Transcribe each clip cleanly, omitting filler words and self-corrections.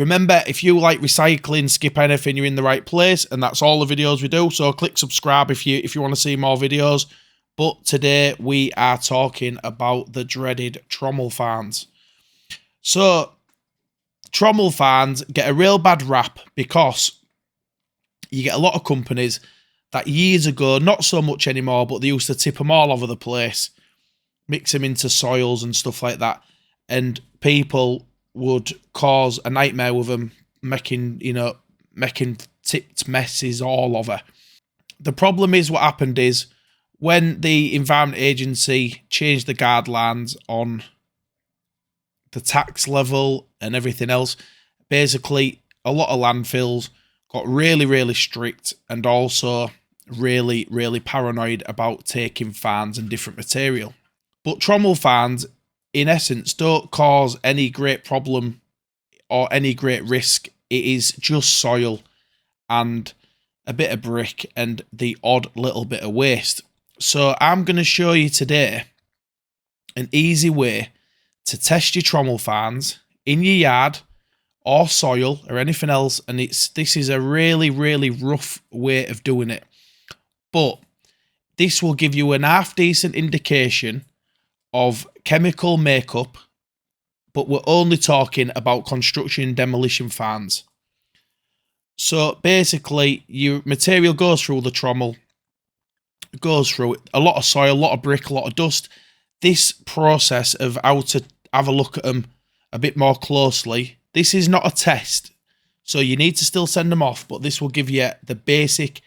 Remember, if you like recycling, skip anything, you're in the right place, and that's all the videos we do. So click subscribe if you want to see more videos. But today we are talking about the dreaded Trommel fans. So Trommel fans get a real bad rap because you get a lot of companies that years ago, not so much anymore, but they used to tip them all over the place, mix them into soils and stuff like that, and people would cause a nightmare with them, making tipped messes all over. The problem is, what happened is, when the Environment Agency changed the guidelines on the tax level and everything else, basically a lot of landfills got really, really strict and also really, really paranoid about taking fans and different material. But Trommel fans, in essence, don't cause any great problem or any great risk. It is just soil and a bit of brick and the odd little bit of waste. So I'm going to show you today an easy way to test your Trommel fans in your yard or soil or anything else. And this is a really, really rough way of doing it. But this will give you an half decent indication of chemical makeup, but we're only talking about construction and demolition fans. So basically, your material goes through the trommel, goes through a lot of soil, a lot of brick, a lot of dust. This process of how to have a look at them a bit more closely, this is not a test, so you need to still send them off, but this will give you the basic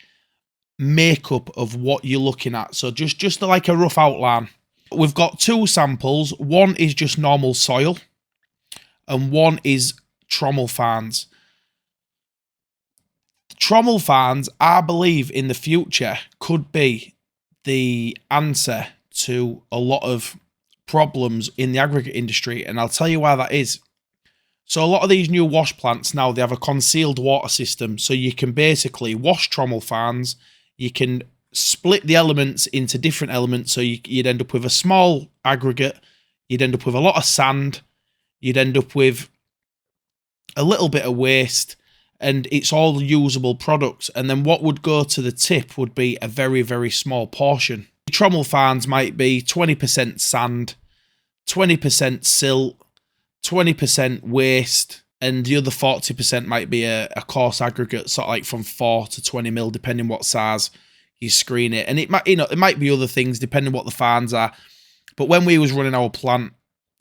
makeup of what you're looking at. So just like a rough outline. We've got two samples. One is just normal soil and one is Trommel fans. Trommel fans, I believe, in the future could be the answer to a lot of problems in the aggregate industry, and I'll tell you why that is. So a lot of these new wash plants now, they have a concealed water system, so you can basically wash Trommel fans. You can split the elements into different elements, so you'd end up with a small aggregate, you'd end up with a lot of sand, you'd end up with a little bit of waste, and it's all usable products. And then what would go to the tip would be a very, very small portion. Trommel fans might be 20% sand, 20% silt, 20% waste, and the other 40% might be a coarse aggregate, sort of like from 4 to 20 mil, depending what size you screen it. And it might, it might be other things depending what the fans are. But when we was running our plant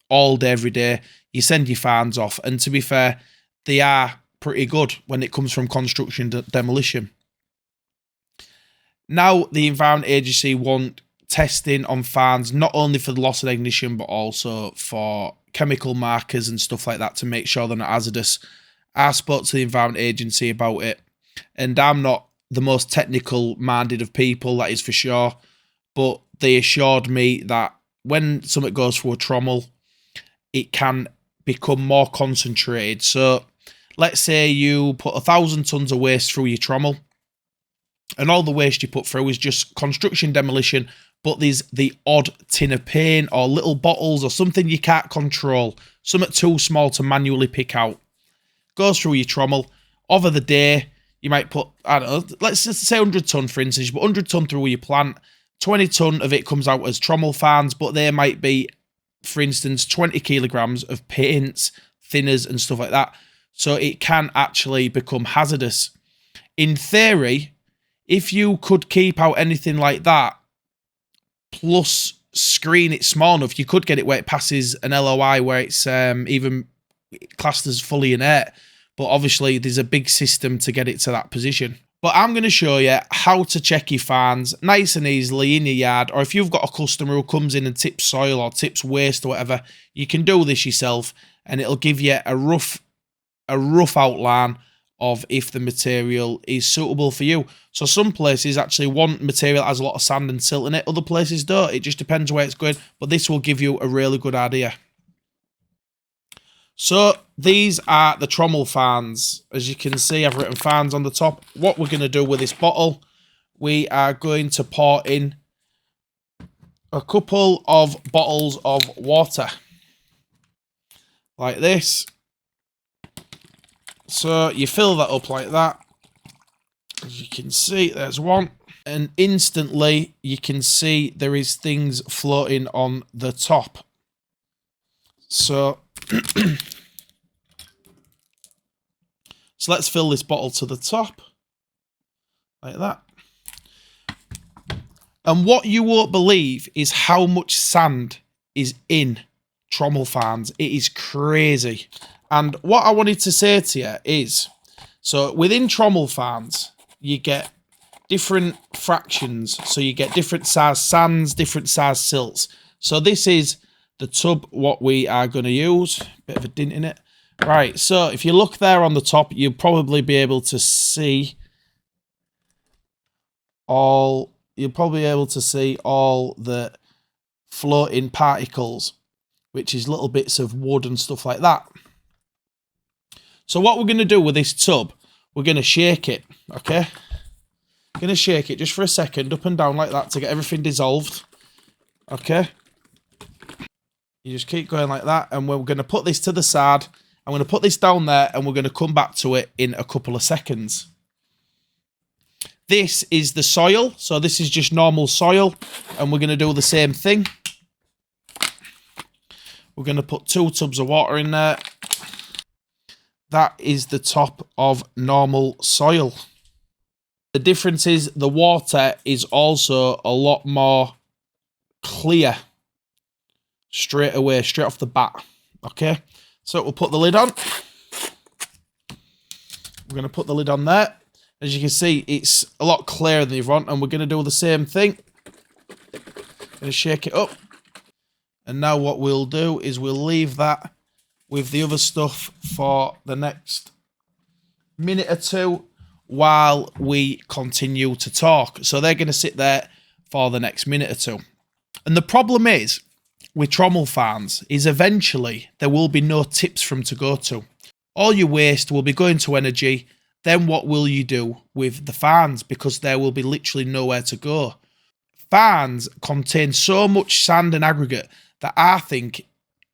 all day, every day, you send your fans off, and to be fair, they are pretty good when it comes from construction demolition. Now the Environment Agency want testing on fans, not only for the loss of ignition, but also for chemical markers and stuff like that to make sure they're not hazardous. I spoke to the Environment Agency about it, and I'm not the most technical minded of people, that is for sure, but they assured me that when something goes through a trommel, it can become more concentrated. So let's say you put 1,000 tons of waste through your trommel, and all the waste you put through is just construction demolition, but there's the odd tin of paint or little bottles or something you can't control, something too small to manually pick out. Goes through your trommel. Over the day, you might put, I don't know, let's just say 100 ton, for instance. You put 100 ton through your plant, 20 ton of it comes out as Trommel fans, but there might be, for instance, 20 kilograms of paints, thinners and stuff like that. So it can actually become hazardous. In theory, if you could keep out anything like that, plus screen it small enough, you could get it where it passes an LOI, where it's even classed as fully inert. But obviously, there's a big system to get it to that position. But I'm going to show you how to check your fans nice and easily in your yard. Or if you've got a customer who comes in and tips soil or tips waste or whatever, you can do this yourself, and it'll give you a rough outline of if the material is suitable for you. So some places actually want material that has a lot of sand and silt in it. Other places don't. It just depends where it's going. But this will give you a really good idea. So these are the Trommel fans. As you can see, I've written fans on the top. What we're going to do with this bottle, we are going to pour in a couple of bottles of water. Like this. So you fill that up like that. As you can see, there's one. And instantly you can see there is things floating on the top. So, so let's fill this bottle to the top. Like that. And what you won't believe is how much sand is in Trommel fans. It is crazy. And what I wanted to say to you is, so within Trommel fans, you get different fractions. So you get different size sands, different size silts. So this is the tub, what we are going to use. Bit of a dint in it. Right, so if you look there on the top, you'll probably be able to see all the floating particles, which is little bits of wood and stuff like that. So what we're going to do with this tub, we're going to shake it, okay? Going to shake it just for a second, up and down like that, to get everything dissolved, okay? You just keep going like that, and we're going to put this to the side. I'm going to put this down there, and we're going to come back to it in a couple of seconds. This is the soil, so this is just normal soil, and we're going to do the same thing. We're going to put 2 tubs of water in there. That is the top of normal soil. The difference is the water is also a lot more clear straight away, straight off the bat. Okay, so we'll put the lid on. We're going to put the lid on there. As you can see, it's a lot clearer than the front, and we're going to do the same thing. Going to shake it up. And now what we'll do is we'll leave that with the other stuff for the next minute or two while we continue to talk. So they're going to sit there for the next minute or two. And the problem is, with Trommel fans, is eventually there will be no tips for them to go to. All your waste will be going to energy. Then what will you do with the fans? Because there will be literally nowhere to go. Fans contain so much sand and aggregate that I think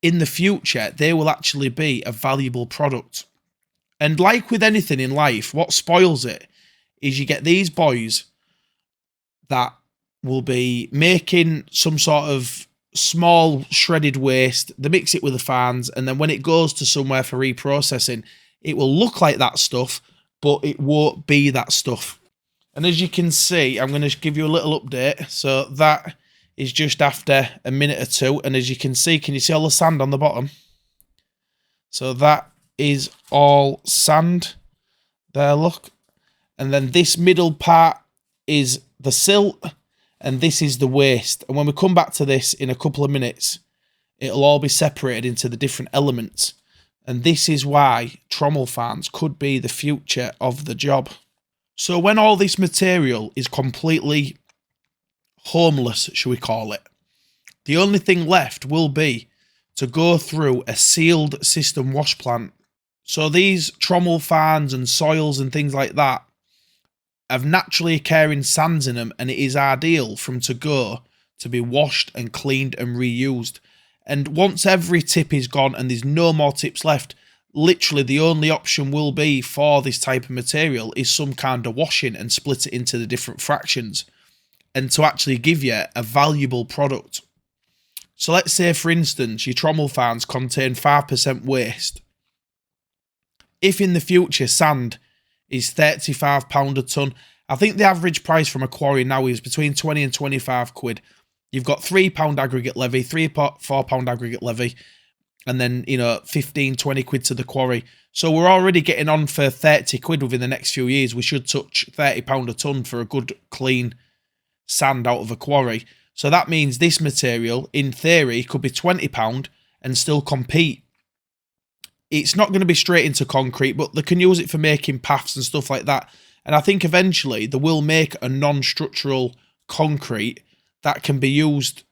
in the future they will actually be a valuable product. And like with anything in life, what spoils it is you get these boys that will be making some sort of small shredded waste. They mix it with the fans, and then when it goes to somewhere for reprocessing, it will look like that stuff, but it won't be that stuff. And as you can see, I'm going to give you a little update. So that is just after a minute or two. And as you can see all the sand on the bottom? So that is all sand. There, look. And then this middle part is the silt. And this is the waste. And when we come back to this in a couple of minutes, it'll all be separated into the different elements. And this is why Trommel fans could be the future of the job. So when all this material is completely homeless, shall we call it, the only thing left will be to go through a sealed system wash plant. So these Trommel fans and soils and things like that have naturally occurring sands in them, and it is ideal for them to go to be washed and cleaned and reused. And once every tip is gone and there's no more tips left, literally the only option will be for this type of material is some kind of washing and split it into the different fractions and to actually give you a valuable product. So let's say, for instance, your Trommel fans contain 5% waste. If in the future sand is £35 a tonne, I think the average price from a quarry now is between 20 and 25 quid. You've got £3 aggregate levy, £4 aggregate levy, and then, 15, 20 quid to the quarry. So we're already getting on for 30 quid within the next few years. We should touch £30 a tonne for a good, clean sand out of a quarry. So that means this material, in theory, could be £20 and still compete. It's not going to be straight into concrete, but they can use it for making paths and stuff like that. And I think eventually they will make a non-structural concrete that can be used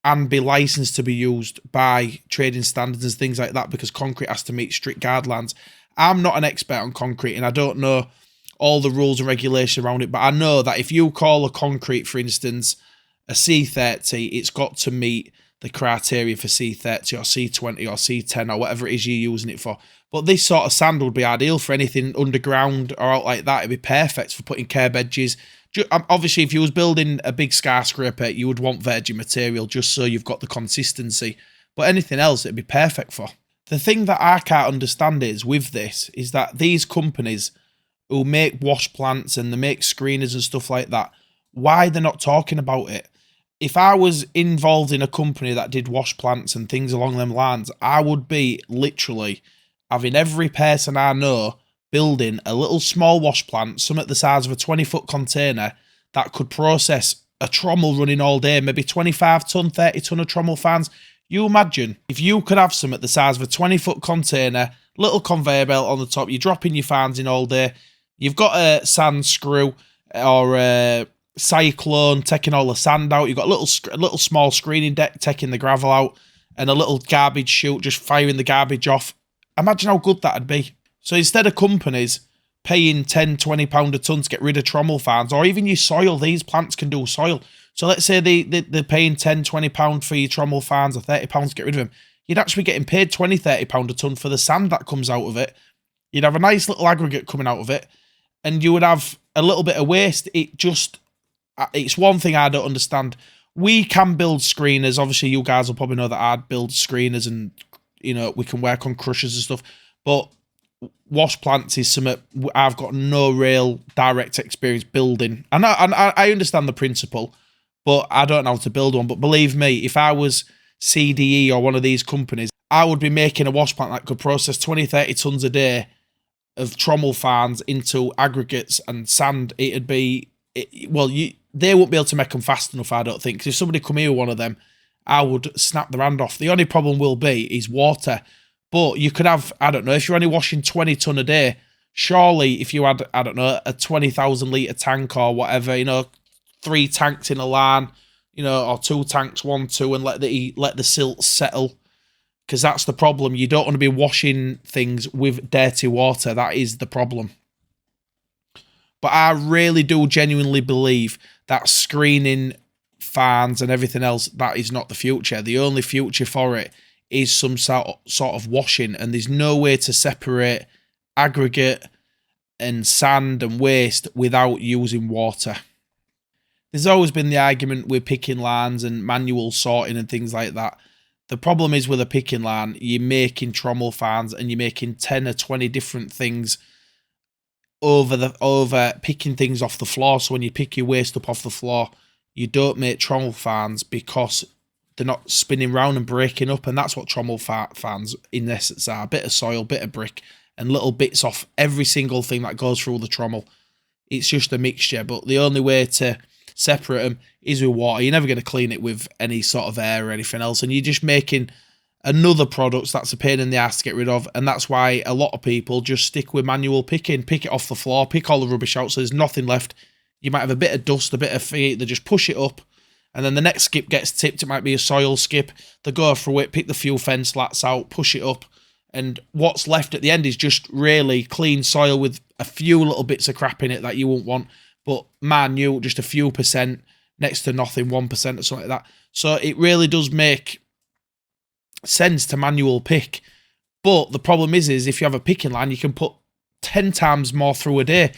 and be licensed to be used by trading standards and things like that, because concrete has to meet strict guidelines. I'm not an expert on concrete and I don't know all the rules and regulations around it, but I know that if you call a concrete, for instance, a C30, it's got to meet the criteria for C30 or C20 or C10 or whatever it is you're using it for. But this sort of sand would be ideal for anything underground or out like that. It'd be perfect for putting curb edges. Obviously, if you was building a big skyscraper, you would want virgin material just so you've got the consistency. But anything else, it'd be perfect for. The thing that I can't understand is with this is that these companies who make wash plants and they make screeners and stuff like that, why they're not talking about it. If I was involved in a company that did wash plants and things along them lines, I would be literally having every person I know building a little small wash plant, some at the size of a 20-foot container that could process a Trommel running all day, maybe 25 ton, 30 ton of Trommel fans. You imagine if you could have some at the size of a 20-foot container, little conveyor belt on the top, you're dropping your fans in all day, you've got a sand screw or a cyclone taking all the sand out, you've got a little small screening deck taking the gravel out, and a little garbage chute just firing the garbage off. Imagine how good that'd be. So instead of companies paying £10-20 a tonne to get rid of Trommel fans, or even your soil, these plants can do soil. So let's say they're paying £10-20 for your Trommel fans or £30 to get rid of them. You'd actually be getting paid £20-30 a tonne for the sand that comes out of it. You'd have a nice little aggregate coming out of it, and you would have a little bit of waste. It's one thing I don't understand. We can build screeners. Obviously, you guys will probably know that I'd build screeners and, you know, we can work on crushers and stuff. But wash plants is something I've got no real direct experience building. And I understand the principle, but I don't know how to build one. But believe me, if I was CDE or one of these companies, I would be making a wash plant that could process 20-30 tons a day of Trommel fans into aggregates and sand. It'd be, they won't be able to make them fast enough, I don't think. Because if somebody come here with one of them, I would snap their hand off. The only problem will be is water. But you could have, I don't know, if you're only washing 20 ton a day, surely if you had, I don't know, a 20,000 litre tank or whatever, you know, 3 tanks in a line, you know, or 2 tanks, 1, 2, and let the silt settle. Because that's the problem. You don't want to be washing things with dirty water. That is the problem. But I really do genuinely believe that screening fans and everything else, that is not the future. The only future for it is some sort of washing, and there's no way to separate aggregate and sand and waste without using water. There's always been the argument with picking lines and manual sorting and things like that. The problem is with a picking line, you're making Trommel fans and you're making 10 or 20 different things over picking things off the floor. So when you pick your waste up off the floor, you don't make Trommel fans because they're not spinning round and breaking up, and that's what Trommel fans in essence are. A bit of soil, bit of brick, and little bits off every single thing that goes through the Trommel. It's just a mixture, but the only way to separate them is with water. You're never going to clean it with any sort of air or anything else, and you're just making another product that's a pain in the ass to get rid of, and that's why a lot of people just stick with manual picking. Pick it off the floor, pick all the rubbish out so there's nothing left. You might have a bit of dust, a bit of feet, they just push it up, and then the next skip gets tipped. It might be a soil skip. They go through it, pick the few fence slats out, push it up, and what's left at the end is just really clean soil with a few little bits of crap in it that you won't want, but manual, just a few percent, next to nothing, 1% or something like that. So it really does make sense to manual pick. But the problem is if you have a picking line, you can put 10 times more through a day.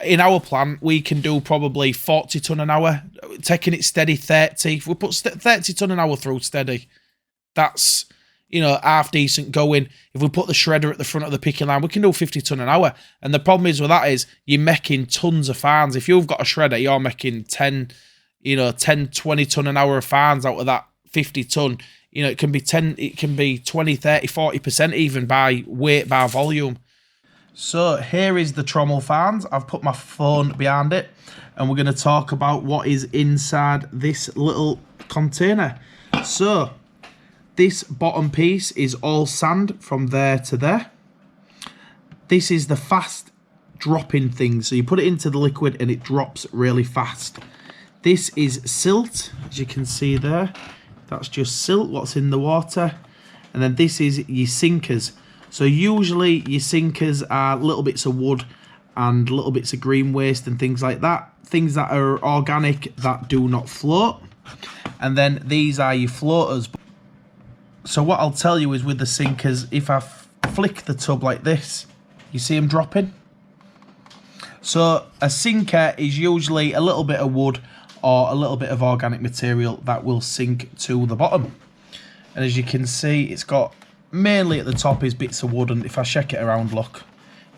In our plant, we can do probably 40 ton an hour, taking it steady 30. If we put 30 ton an hour through steady, that's, you know, half decent going. If we put the shredder at the front of the picking line, we can do 50 ton an hour. And the problem is with that is you're making tons of fans. If you've got a shredder, you're making 10, 20 ton an hour of fans out of that 50 ton. You know, it can be 20, 30, 40% even by weight, by volume. So here is the Trommel fans. I've put my phone behind it, and we're going to talk about what is inside this little container. So this bottom piece is all sand from there to there. This is the fast dropping thing. So you put it into the liquid and it drops really fast. This is silt, as you can see there. That's just silt, what's in the water. And then this is your sinkers. So usually your sinkers are little bits of wood and little bits of green waste and things like that. Things that are organic that do not float. And then these are your floaters. So what I'll tell you is with the sinkers, if I flick the tub like this, you see them dropping? So a sinker is usually a little bit of wood or a little bit of organic material that will sink to the bottom. And as you can see, it's got mainly at the top is bits of wood, and if I shake it around, look,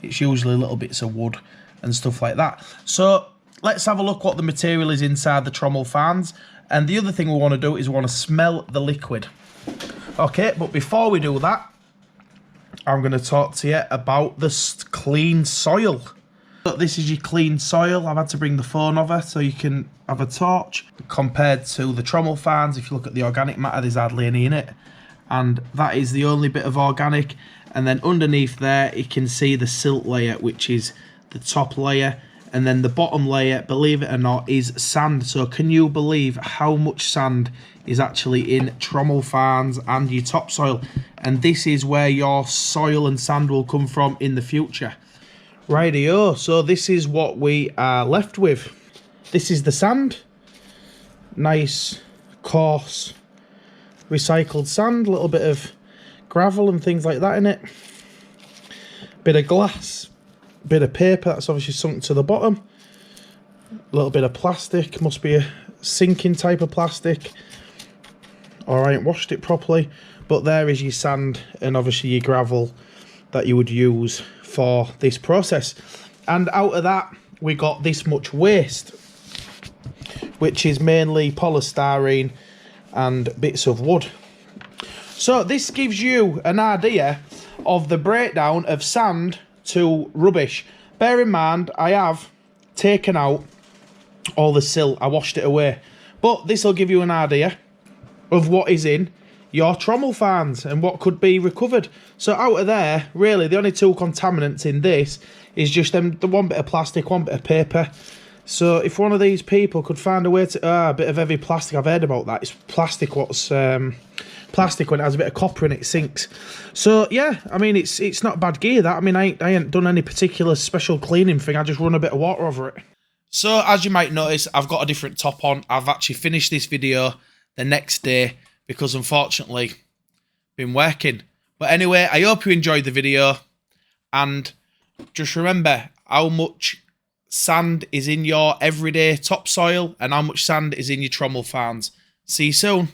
it's usually little bits of wood and stuff like that. So let's have a look what the material is inside the Trommel fans. And the other thing we want to do is we want to smell the liquid. Okay, but before we do that, I'm going to talk to you about the clean soil. So this is your clean soil. I've had to bring the phone over so you can have a torch. Compared to the Trommel fans, if you look at the organic matter, there's hardly any in it. And that is the only bit of organic. And then underneath there, you can see the silt layer, which is the top layer. And then the bottom layer, believe it or not, is sand. So can you believe how much sand is actually in Trommel fans and your topsoil? And this is where your soil and sand will come from in the future. Rightio, so this is what we are left with. This is the sand. Nice, coarse, recycled sand. A little bit of gravel and things like that in it. Bit of glass. Bit of paper, that's obviously sunk to the bottom. A little bit of plastic, must be a sinking type of plastic. Or I ain't washed it properly. But there is your sand and obviously your gravel that you would use for this process. And out of that, we got this much waste, which is mainly polystyrene and bits of wood. So this gives you an idea of the breakdown of sand to rubbish. Bear in mind, I have taken out all the silt. I washed it away. But this will give you an idea of what is in your Trommel fans and what could be recovered. So out of there, really, the only two contaminants in this is just the one bit of plastic, one bit of paper. So if one of these people could find a way to... a bit of heavy plastic, I've heard about that. It's plastic what's... plastic when it has a bit of copper in it sinks. So yeah, I mean it's not bad gear that. I mean I ain't done any particular special cleaning thing. I just run a bit of water over it. So as you might notice, I've got a different top on. I've actually finished this video the next day because unfortunately been working. But anyway, I hope you enjoyed the video, and just remember how much sand is in your everyday topsoil and how much sand is in your Trommel fans. See you soon.